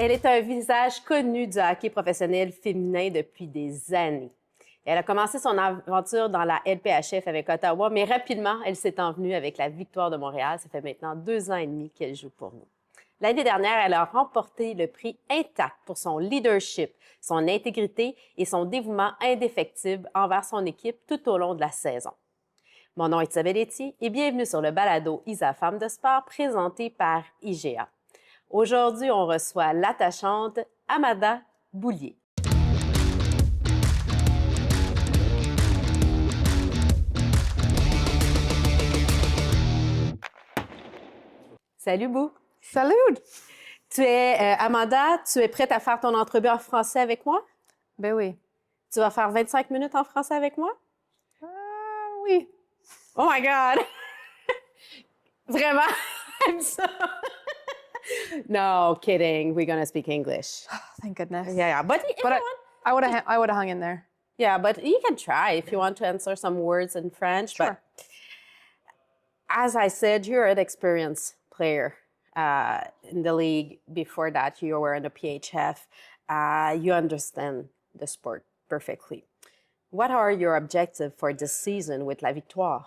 Elle est un visage connu du hockey professionnel féminin depuis des années. Elle a commencé son aventure dans la LPHF avec Ottawa, mais rapidement, elle s'est envenue avec la Victoire de Montréal. Ça fait maintenant 2 ans et demi qu'elle joue pour nous. L'année dernière, elle a remporté le prix Intact pour son leadership, son intégrité et son dévouement indéfectible envers son équipe tout au long de la saison. Mon nom est Isabelle Etier et bienvenue sur le Balado Isa, Femme de sport, présenté par IGA. Aujourd'hui, on reçoit l'attachante Amanda Boulier. Salut, Bou. Salut! Tu es, Amanda, tu es prête à faire ton entrevue en français avec moi? Ben oui. Tu vas faire 25 minutes en français avec moi? Oui. Oh my God! Vraiment? I'm so... No, kidding. We're going to speak English. Thank goodness. Yeah. But if you want... I would have hung in there. Yeah, but you can try if you want to answer some words in French. Sure. But as I said, you're an experienced player in the league. Before that, you were in the PHF. You understand the sport perfectly. What are your objectives for this season with La Victoire?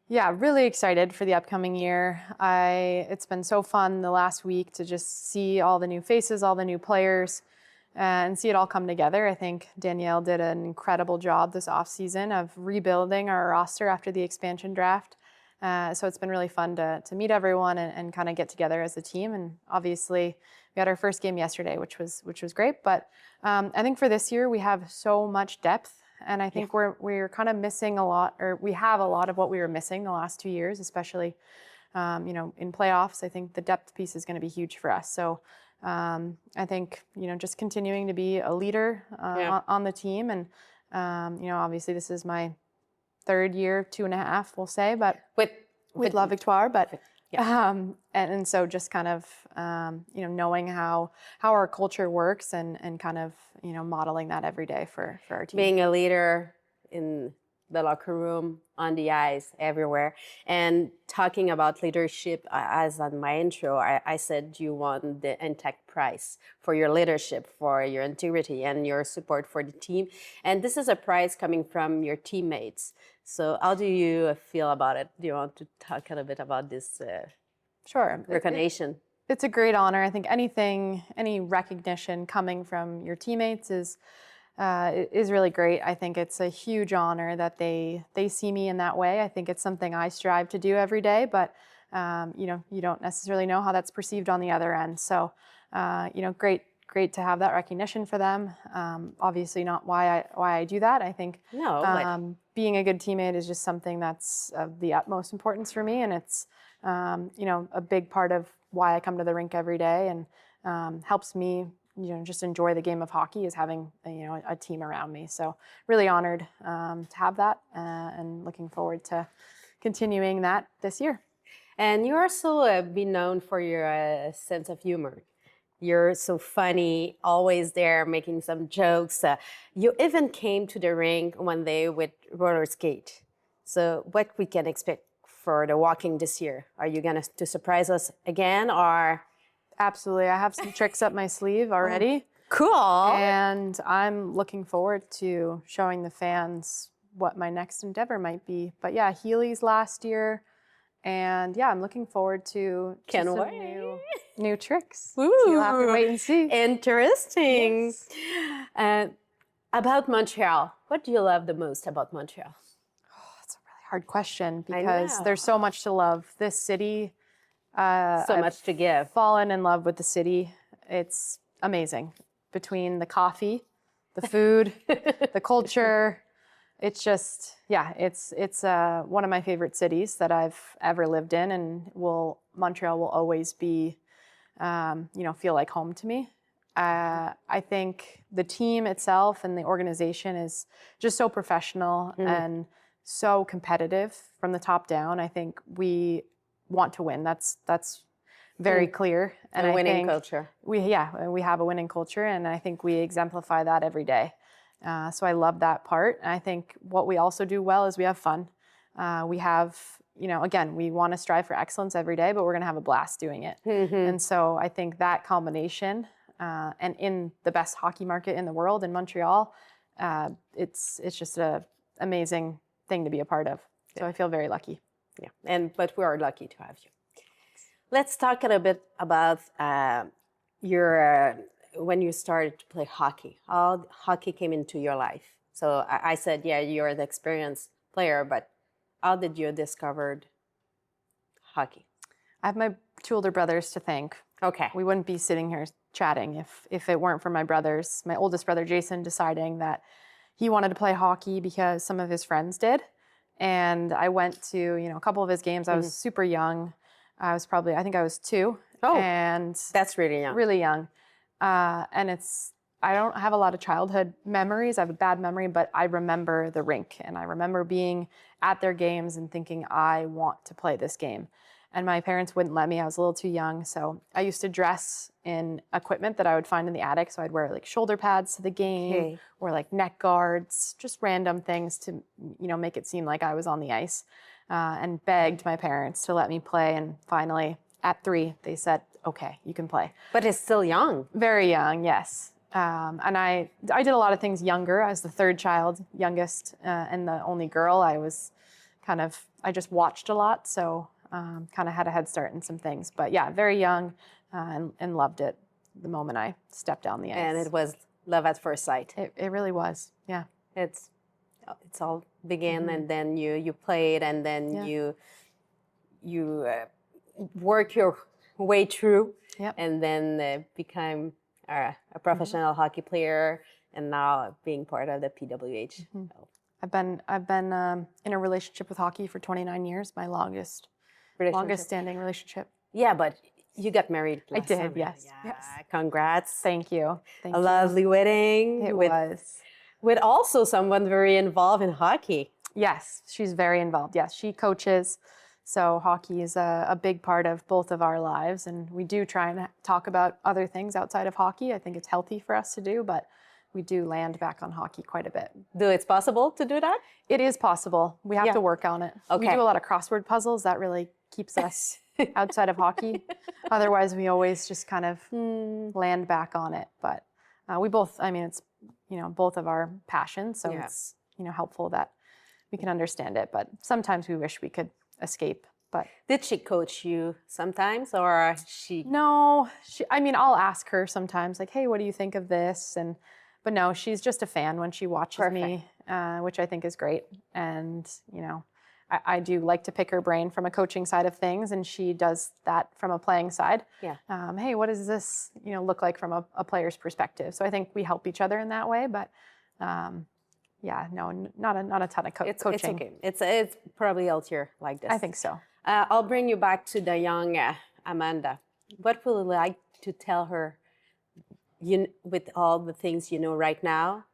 Yeah, really excited for the upcoming year. It's been so fun the last week to just see all the new faces, all the new players, and see it all come together. I think Danielle did an incredible job this offseason of rebuilding our roster after the expansion draft. So it's been really fun to meet everyone and kind of get together as a team. And obviously, we had our first game yesterday, which was great. But I think for this year, we have so much depth. And I think we're kind of missing a lot, or we have a lot of what we were missing the last 2 years, especially in playoffs. I think the depth piece is going to be huge for us. So I think just continuing to be a leader on the team, and obviously this is my 3rd year, 2.5, we'll say, but with La Victoire, but. And so just kind of, knowing how our culture works and kind of, modeling that every day for our team. Being a leader in the locker room, on the ice, everywhere. And talking about leadership, as on my intro, I said you won the Intact Prize for your leadership, for your integrity, and your support for the team. And this is a prize coming from your teammates. So how do you feel about it? Do you want to talk a little bit about this Sure. recognition? It's a great honor. I think any recognition coming from your teammates is really great. I think it's a huge honor that they see me in that way. I think it's something I strive to do every day, but you don't necessarily know how that's perceived on the other end. So great to have that recognition for them. Obviously not why I do that. I think being a good teammate is just something that's of the utmost importance for me, and it's a big part of why I come to the rink every day, and helps me just enjoy the game of hockey, is having a team around me. So really honored to have that, and looking forward to continuing that this year. And you also been known for your sense of humor. You're so funny, always there, making some jokes. You even came to the rink one day with roller skate. So what we can expect for the walking this year? Are you going to surprise us again, or? Absolutely. I have some tricks up my sleeve already. Cool. And I'm looking forward to showing the fans what my next endeavor might be. But yeah, Heelys last year. And yeah, I'm looking forward to some new tricks. Ooh, so you'll have to wait and see. Interesting. Yes. About Montreal, what do you love the most about Montreal? That's a really hard question because there's so much to love. This city, so much to give. Fallen in love with the city. It's amazing. Between the coffee, the food, the culture. It's just, it's one of my favorite cities that I've ever lived in, and Montreal will always be, feel like home to me. I think the team itself and the organization is just so professional and so competitive from the top down. I think we want to win. That's very clear. And a winning culture. We have a winning culture, and I think we exemplify that every day. So I love that part. And I think what we also do well is we have fun. We have, again, we want to strive for excellence every day, but we're going to have a blast doing it. And so I think that combination and in the best hockey market in the world in Montreal. It's just an amazing thing to be a part of. So I feel very lucky. Yeah, but we are lucky to have you. Let's talk a little bit about your when you started to play hockey. How hockey came into your life. So I said, yeah, you're the experienced player, but how did you discover hockey? I have my 2 older brothers to thank. Okay. We wouldn't be sitting here chatting if it weren't for my brothers. My oldest brother, Jason, deciding that he wanted to play hockey because some of his friends did. And I went to, a couple of his games. I was super young. I think I was 2. Oh, and that's really young. Really young. And I don't have a lot of childhood memories. I have a bad memory, but I remember the rink. And I remember being at their games and thinking, I want to play this game. And my parents wouldn't let me. I was a little too young. So I used to dress in equipment that I would find in the attic. So I'd wear like shoulder pads to the game or like neck guards, just random things to, make it seem like I was on the ice, and begged my parents to let me play. And finally, at 3, they said, okay, you can play. But it's still young. Very young, yes. And I did a lot of things younger. I was the 3rd child, youngest, and the only girl. I just watched a lot. So kind of had a head start in some things. But yeah, very young, and loved it the moment I stepped down the ice. And it was love at first sight. It really was, yeah. It's all began, and then you played, and then you work your way through, and then became a professional hockey player, and now being part of the PWH. I've been in a relationship with hockey for 29 years, my longest standing relationship. Yeah, but you got married last I did, summer. yes. Yeah, yes. Congrats. Thank you. A lovely wedding. It was. With also someone very involved in hockey. Yes, she's very involved. Yes, she coaches. So hockey is a big part of both of our lives. And we do try and talk about other things outside of hockey. I think it's healthy for us to do, but we do land back on hockey quite a bit. It's possible to do that? It is possible. We have to work on it. Okay. We do a lot of crossword puzzles. That really keeps us outside of hockey. Otherwise, we always just kind of land back on it. But we both, it's, both of our passions. So it's, helpful that we can understand it. But sometimes we wish we could escape. But did she coach you sometimes, or she? No, I'll ask her sometimes, like, hey, what do you think of this? But no, she's just a fan when she watches me, which I think is great. And, I do like to pick her brain from a coaching side of things, and she does that from a playing side. Yeah. Hey, what does this, look like from a player's perspective? So I think we help each other in that way. But no, not a ton of coaching. It's okay. It's probably healthier like this. I think so. I'll bring you back to the young Amanda. What would you like to tell her? With all the things you know right now,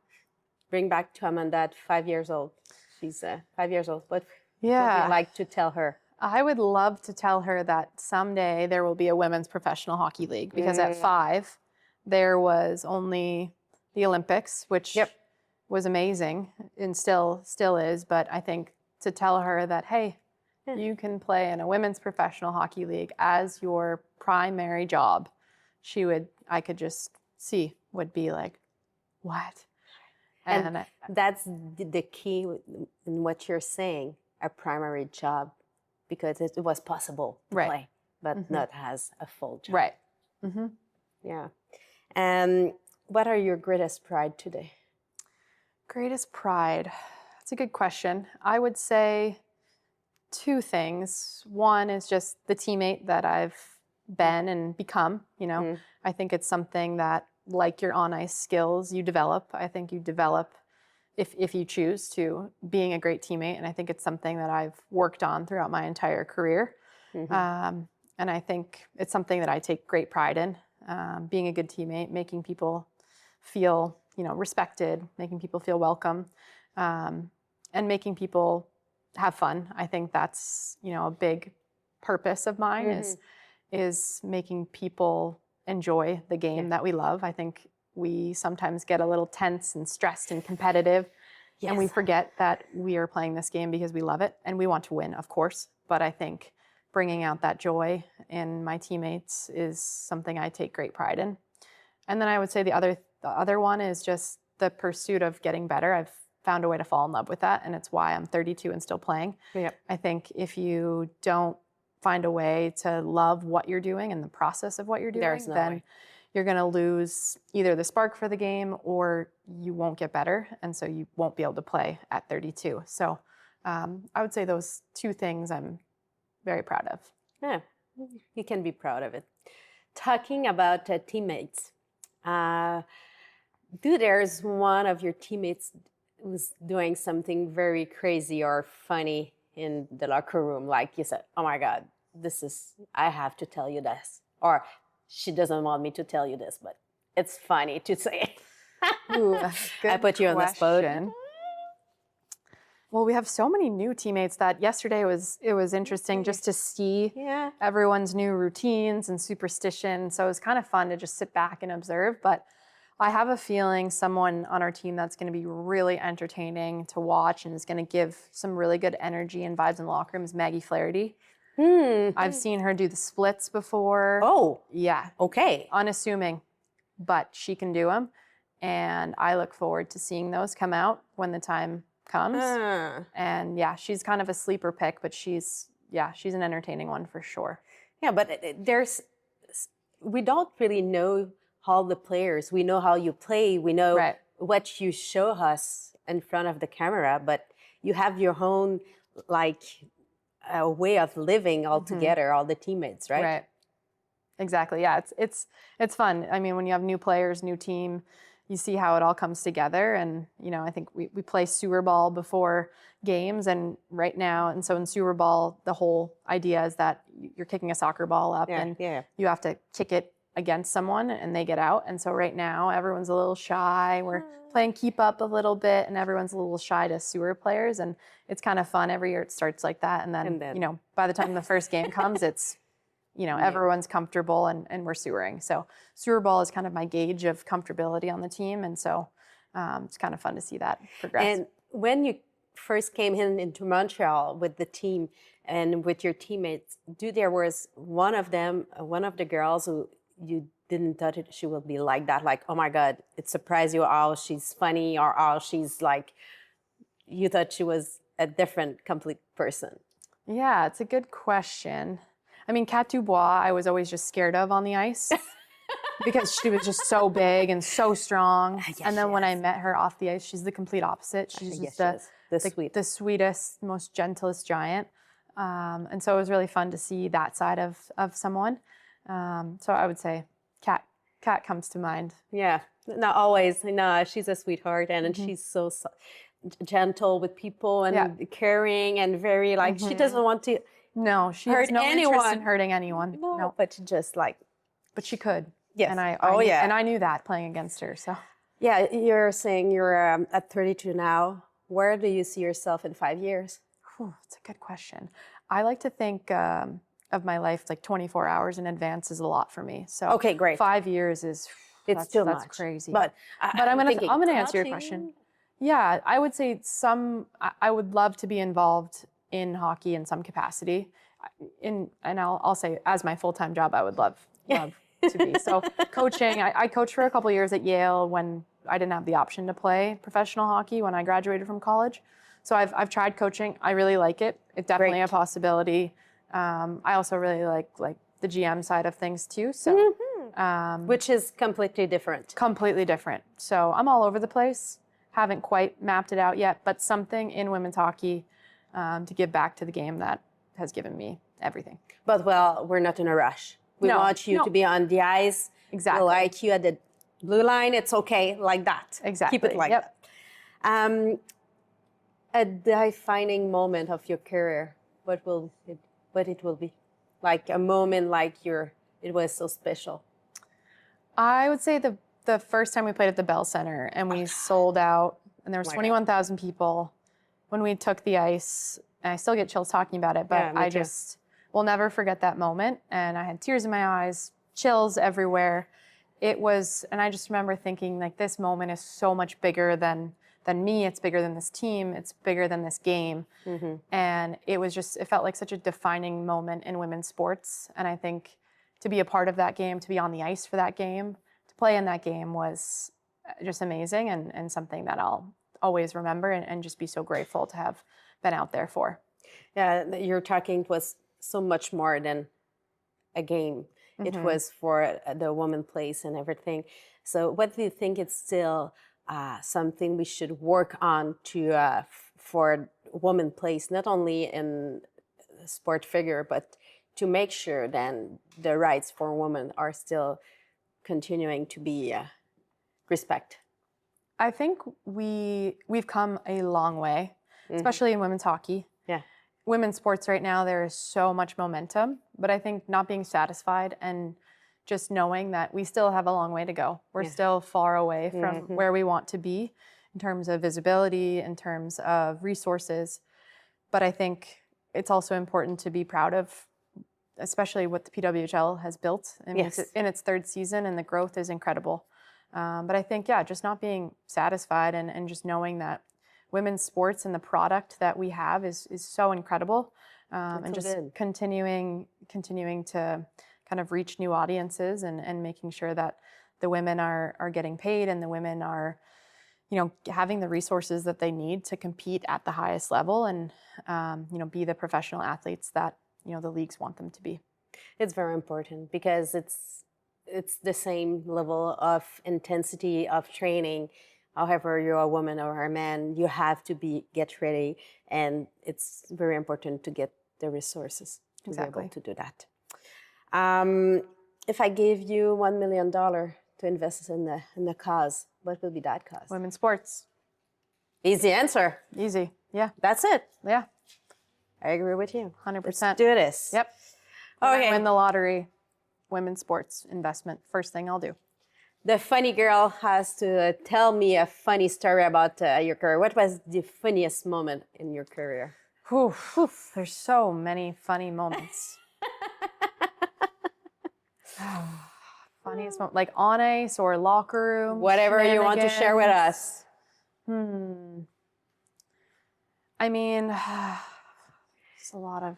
bring back to Amanda at 5 years old. She's 5 years old. What would you like to tell her? I would love to tell her that someday there will be a women's professional hockey league, because at 5, there was only the Olympics, which was amazing and still is. But I think to tell her that, hey, you can play in a women's professional hockey league as your primary job, I could just see would be like, what? And that's the key in what you're saying, a primary job, because it was possible to play, but not as a full job. Right. Yeah. And what are your greatest pride today? Greatest pride? That's a good question. I would say 2 things. One is just the teammate that I've been and become. I think it's something that, like your on-ice skills, you develop. I think you develop, if you choose to, being a great teammate. And I think it's something that I've worked on throughout my entire career. And I think it's something that I take great pride in, being a good teammate, making people feel, respected, making people feel welcome, and making people have fun. I think that's, a big purpose of mine is making people enjoy the game that we love. I think we sometimes get a little tense and stressed and competitive, and we forget that we are playing this game because we love it and we want to win, of course. But I think bringing out that joy in my teammates is something I take great pride in. And then I would say the other one is just the pursuit of getting better. I've found a way to fall in love with that, and it's why I'm 32 and still playing. Yep. I think if you don't find a way to love what you're doing and the process of what you're doing, There's no then way. you're going to lose either the spark for the game or you won't get better, and so you won't be able to play at 32. So I would say those two things I'm very proud of. Yeah, you can be proud of it. Talking about teammates, there's one of your teammates who's doing something very crazy or funny in the locker room, like you said, oh my God, I have to tell you this, or she doesn't want me to tell you this, but it's funny to say. Ooh, I put you on the spot. Well, we have so many new teammates that yesterday it was interesting just to see everyone's new routines and superstition. So it was kind of fun to just sit back and observe. But I have a feeling someone on our team that's going to be really entertaining to watch and is going to give some really good energy and vibes in the locker room is Maggie Flaherty. I've seen her do the splits before. Oh, yeah. okay. Unassuming, but she can do them. And I look forward to seeing those come out when the time comes. And yeah, she's kind of a sleeper pick, but she's an entertaining one for sure. Yeah, but we don't really know all the players. We know how you play. We know what you show us in front of the camera, but you have your own way of living all together, all the teammates, right? Right. Exactly. Yeah, it's fun. I mean, when you have new players, new team, you see how it all comes together. And, I think we play sewer ball before games and right now. And so in sewer ball, the whole idea is that you're kicking a soccer ball up and you have to kick it against someone and they get out. And so right now everyone's a little shy. We're playing keep up a little bit and everyone's a little shy to sewer players. And it's kind of fun. Every year it starts like that. And then, by the time the first game comes, it's, everyone's comfortable and we're sewering. So sewer ball is kind of my gauge of comfortability on the team. And so it's kind of fun to see that progress. And when you first came into Montreal with the team and with your teammates, there was one of the girls who you didn't thought she would be like that? Like, oh my God, it surprised you how she's funny or how she's like, you thought she was a different, complete person? Yeah, it's a good question. I mean, Kat Dubois, I was always just scared of on the ice because she was just so big and so strong. And then when I met her off the ice, she's the complete opposite. She's just the sweetest, most gentlest giant. And so it was really fun to see that side of someone. So I would say Kat comes to mind. Yeah, not always. No, she's a sweetheart and she's so gentle with people and caring and very she doesn't want to. No, she has no interest in hurting anyone. No, but she just but she could. Yes. And I knew that playing against her. So. Yeah, you're saying you're at 32 now. Where do you see yourself in 5 years? That's a good question. I like to think of my life 24 hours in advance is a lot for me. So okay, great. 5 years is too much. That's crazy. But I'm gonna answer your question. Yeah, I would say I would love to be involved in hockey in some capacity. And I'll say as my full-time job, I would love to be. So coaching, I coached for a couple years at Yale when I didn't have the option to play professional hockey when I graduated from college. So I've tried coaching. I really like it. It's definitely a possibility. I also really like the GM side of things too. So which is completely different. Completely different. So I'm all over the place. Haven't quite mapped it out yet, but something in women's hockey to give back to the game that has given me everything. But we're not in a rush. We want you to be on the ice. Exactly. We like you at the blue line. It's okay like that. Exactly. Keep it like that. A defining moment of your career, what it will be? Like a moment it was so special. I would say the first time we played at the Bell Center and we sold out and there was 21,000 people when we took the ice. And I still get chills talking about it, but I just will never forget that moment. And I had tears in my eyes, chills everywhere. And I just remember thinking this moment is so much bigger than me. It's bigger than this team. It's bigger than this game. Mm-hmm. And it felt like such a defining moment in women's sports. And I think to be a part of that game, to be on the ice for that game, to play in that game was just amazing and something that I'll always remember and just be so grateful to have been out there for. Yeah, you're talking was so much more than a game. It was for the woman place and everything. So what do you think it's still something we should work on to for woman place, not only in sport figure, but to make sure then the rights for women are still continuing to be respect? I think we've come a long way, especially in women's hockey. Yeah. Women's sports right now, there is so much momentum, but I think not being satisfied and just knowing that we still have a long way to go. We're still far away from where we want to be in terms of visibility, in terms of resources. But I think it's also important to be proud of, especially what the PWHL has built in its third season, and the growth is incredible. But I think, just not being satisfied and just knowing that women's sports and the product that we have is so incredible, and just continuing to kind of reach new audiences and making sure that the women are getting paid and the women are, having the resources that they need to compete at the highest level and, be the professional athletes that, the leagues want them to be. It's very important because it's the same level of intensity of training. However, you're a woman or a man, you have to get ready, and it's very important to get the resources to be able to do that. If I gave you $1 million to invest in the cause, what will be that cause? Women's sports. Easy answer. Easy. Yeah. That's it. Yeah. I agree with you. 100%. Let's do this. Yep. Okay. Win the lottery, women's sports investment. First thing I'll do. The funny girl has to tell me a funny story about your career. What was the funniest moment in your career? There's so many funny moments. Funniest moment, like on ice or locker room. Whatever you want to share with us. I mean, it's a lot of.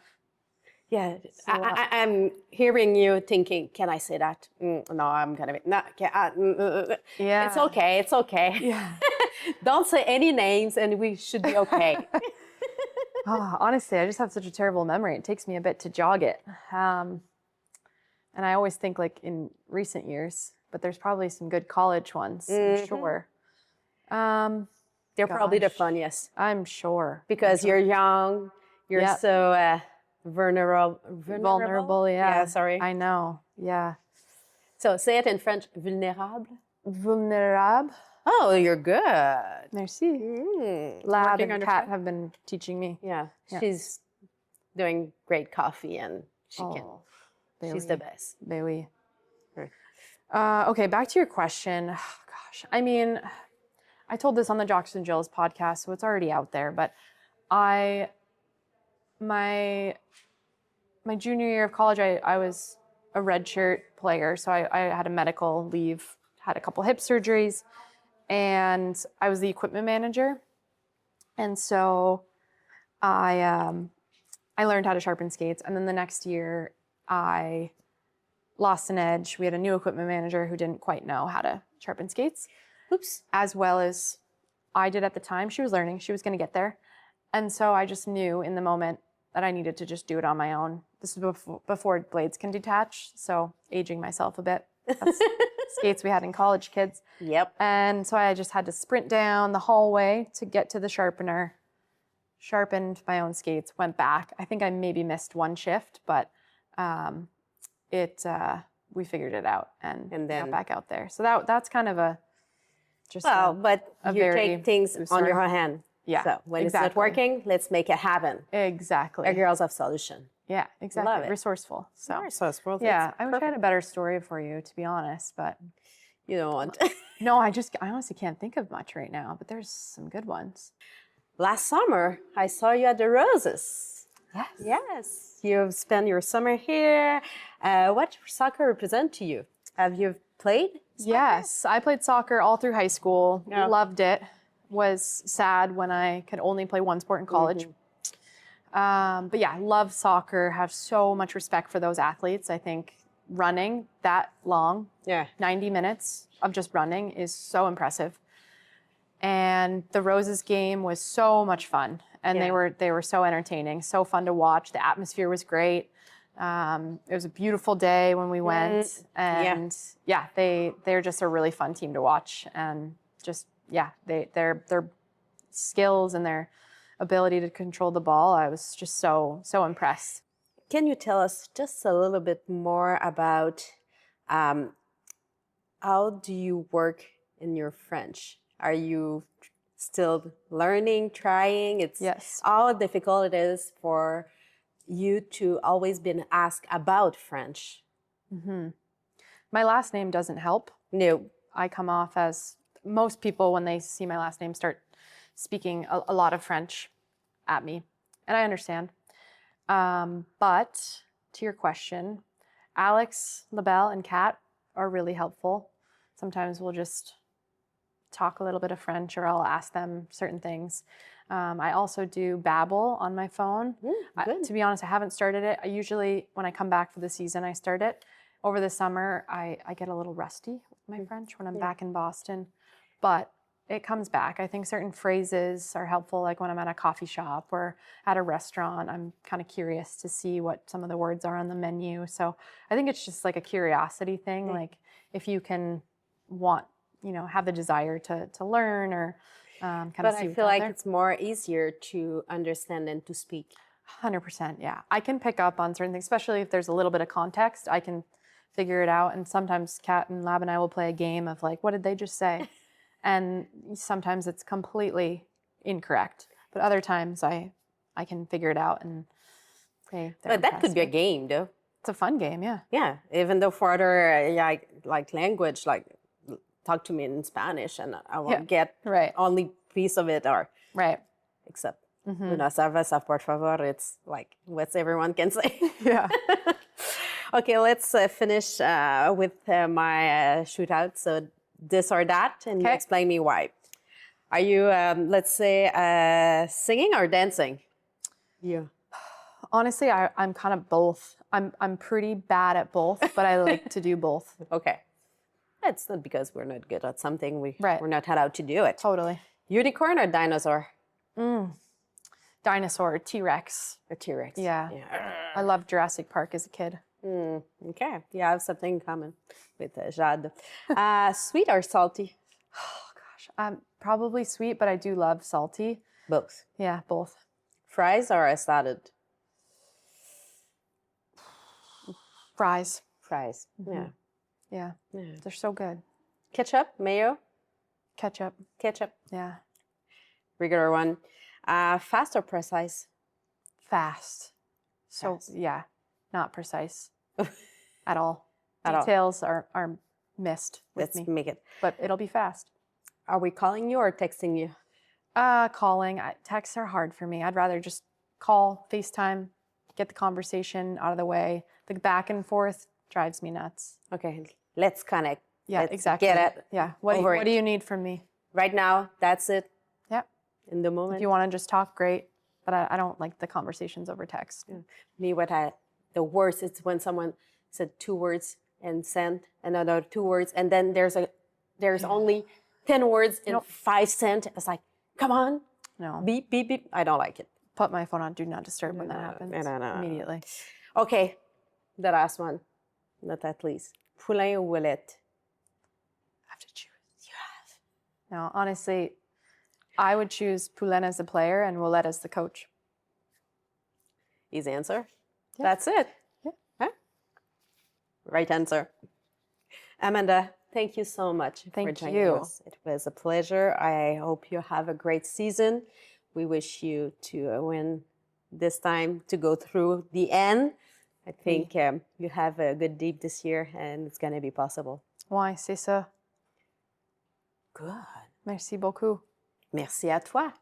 Yeah, I'm hearing you thinking, can I say that? No, I'm going to be, no, Yeah. It's okay, it's okay. Yeah. Don't say any names and we should be okay. Honestly, I just have such a terrible memory. It takes me a bit to jog it. And I always think like in recent years, but there's probably some good college ones, I'm sure. They're probably the funniest. I'm sure. Because you're young, you're so vulnerable. Vulnerable, yeah. Yeah, sorry. I know, yeah. So say it in French, vulnérable. Vulnérable. Oh, you're good. Merci. Lab and Kat have been teaching me. Yeah, she's doing great coffee and she's the best. Ben oui. Okay, back to your question. Oh, gosh, I mean, I told this on the Jocks and Jills podcast, so it's already out there, but my junior year of college, I was a redshirt player, so I had a medical leave, had a couple hip surgeries, and I was the equipment manager. And so I learned how to sharpen skates, and then the next year I lost an edge. We had a new equipment manager who didn't quite know how to sharpen skates. Oops. As well as I did at the time. She was learning, she was going to get there. And so I just knew in the moment that I needed to just do it on my own. This is before blades can detach, so aging myself a bit. That's skates we had in college, kids. Yep. And so I just had to sprint down the hallway to get to the sharpener, sharpened my own skates, went back. I think I maybe missed one shift, but we figured it out and then got back out there. So that's kind of but you take things on your own hand. Yeah. So when it's not working, let's make it happen. Exactly. A girls have solution. Yeah, exactly. Love it. Resourceful. So resourceful. Yeah, I wish I had a better story for you, to be honest, but you don't want. No, I honestly can't think of much right now, but there's some good ones. Last summer, I saw you at the Roses. Yes. Yes. You've spent your summer here. What soccer represent to you? Have you played soccer? Yes, I played soccer all through high school. Yeah. Loved it. Was sad when I could only play one sport in college. But yeah, love soccer, have so much respect for those athletes. I think running that long, Yeah. 90 minutes of just running is so impressive. And the Roses game was so much fun. And Yeah. they were so entertaining, so fun to watch. The atmosphere was great. It was a beautiful day when we went. And they're just a really fun team to watch. And just, their skills and their ability to control the ball, I was just so impressed. Can you tell us just a little bit more about how do you work in your French? Are you still learning, trying? It's Yes. how difficult it is for you to always been asked about French. My last name doesn't help. No. I come off as, most people when they see my last name start speaking a lot of French at me, and I understand. But to your question, Alex, LaBelle, and Kat are really helpful. Sometimes we'll just talk a little bit of French, or I'll ask them certain things. I also do Babbel on my phone. Good. To be honest, I haven't started it. I usually, when I come back for the season, I start it. Over the summer, I get a little rusty with my French when I'm back in Boston, but it comes back. I think certain phrases are helpful, like when I'm at a coffee shop or at a restaurant, I'm kind of curious to see what some of the words are on the menu. So I think it's just like a curiosity thing. Like if you can have the desire to learn or kind of see. But I feel like it's more easier to understand than to speak. 100%, yeah. I can pick up on certain things, especially if there's a little bit of context. I can figure it out. And sometimes Kat and Lab and I will play a game of like, what did they just say? And sometimes it's completely incorrect. But other times I can figure it out and say. But that could be a game, though. It's a fun game, yeah. Yeah, even though for other like language, like talk to me in Spanish and I won't get only piece of it, or except una cerveza por favor. It's like what everyone can say. Yeah. Okay, let's finish with my shootout. So this or that, and you explain me why. Are you, let's say, singing or dancing? Yeah. Honestly, I'm kind of both. I'm pretty bad at both, but I like to do both. Okay. It's not because we're not good at something. We're not allowed to do it. Totally. Unicorn or dinosaur? Dinosaur, T-Rex. A T-Rex. Yeah. I loved Jurassic Park as a kid. Okay. You have something in common with Jade. Sweet or salty? Oh, gosh. Probably sweet, but I do love salty. Both. Yeah, both. Fries or a salad? Fries. Fries. Yeah. They're so good. Ketchup, mayo? Ketchup. Ketchup. Yeah. Regular one. Fast or precise? Fast. So, yeah, not precise at all. At all. Details are missed with me. Let's make it. But it'll be fast. Are we calling you or texting you? Calling. Texts are hard for me. I'd rather just call, FaceTime, get the conversation out of the way. The back and forth drives me nuts. Okay, let's connect. Yeah, let's exactly. Get it. Yeah. What do you need from me? Right now, that's it. Yeah. In the moment. If you want to just talk, great. But I don't like the conversations over text. Me, the worst is when someone said 2 words and sent another 2 words, and then there's only 10 words in 5 cents. It's like, come on. No. Beep, beep, beep. I don't like it. Put my phone on Do Not Disturb when that happens. Immediately. Okay, the last one, not that least. Poulain or Ouellette? I have to choose. You have. No, honestly, I would choose Poulain as the player and Ouellette as the coach. Easy answer. Yeah. That's it. Yeah. Huh? Right answer. Amanda, thank you so much for joining us. It was a pleasure. I hope you have a great season. We wish you to win this time, to go through the end. I think you have a good deep this year, and it's going to be possible. Ouais, c'est ça. Good. Merci beaucoup. Merci à toi.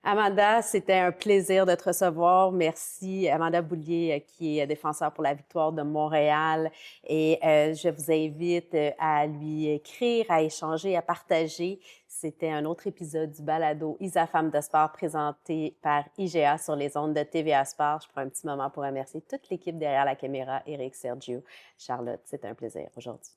Amanda, c'était un plaisir de te recevoir. Merci, Amanda Boulier, qui est défenseur pour la Victoire de Montréal. Et je vous invite à lui écrire, à échanger, à partager. C'était un autre épisode du Balado Isa, Femme de sport, présenté par IGA sur les ondes de TVA Sport. Je prends un petit moment pour remercier toute l'équipe derrière la caméra, Eric, Sergio, Charlotte. C'était un plaisir aujourd'hui.